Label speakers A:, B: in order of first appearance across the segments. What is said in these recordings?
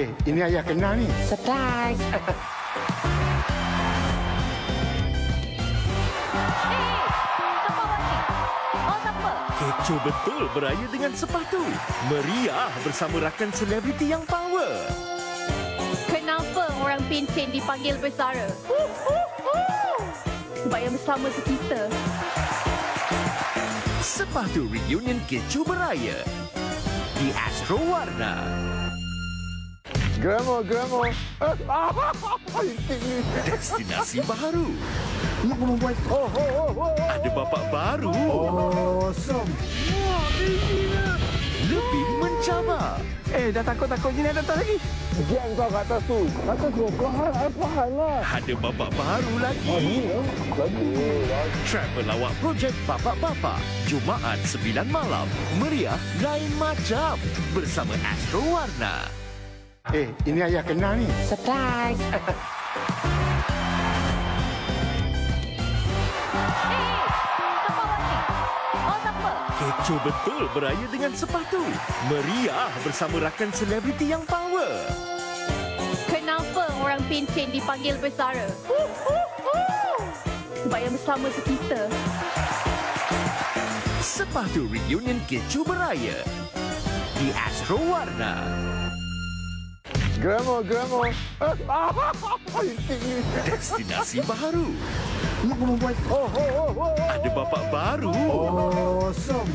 A: Ini ayah kenal ni.
B: Surprise.
C: Kecoh betul beraya dengan sepatu. Meriah bersama rakan selebriti yang power.
D: Kenapa orang pencen dipanggil bersara? Sebab yang bersama tu kita.
C: Sepatu reunion kecoh beraya di Astro Warna.
A: Grandma.
C: Destinasi baru.
A: Oh.
C: Ada bapak baru.
A: Awesome.
C: Lebih mencabar.
A: Dah takut ni nak datang lagi. Diam kau kat atas tu. Atas tu, perlahan lah.
C: Ada bapak baru lagi. Travel lawak projek Bapak-Bapak. Jumaat 9 malam. Meriah lain macam. Bersama Astro Warna.
A: Ini ayah kenal ni.
B: Surprise.
C: Kecoh betul beraya dengan sepatu. Meriah bersama rakan selebriti yang power.
D: Kenapa orang pencen dipanggil bersara? Sebab yang bersama tu kita.
C: Sepatu reunion kecoh beraya di Astro Warna.
A: Grandma.
C: Destinasi baru.
A: Oh.
C: Ada bapak baru.
A: Awesome.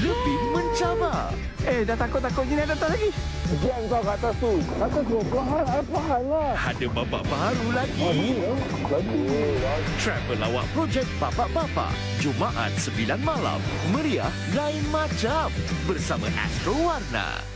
C: Lebih mencabar.
A: Dah takut ni nak datang lagi. Diam kau kat atas tu. Atas tu, perlahan lah.
C: Ada bapak baru lagi. Travel lawak projek Bapak-Bapak. Jumaat 9 malam. Meriah lain macam. Bersama Astro Warna.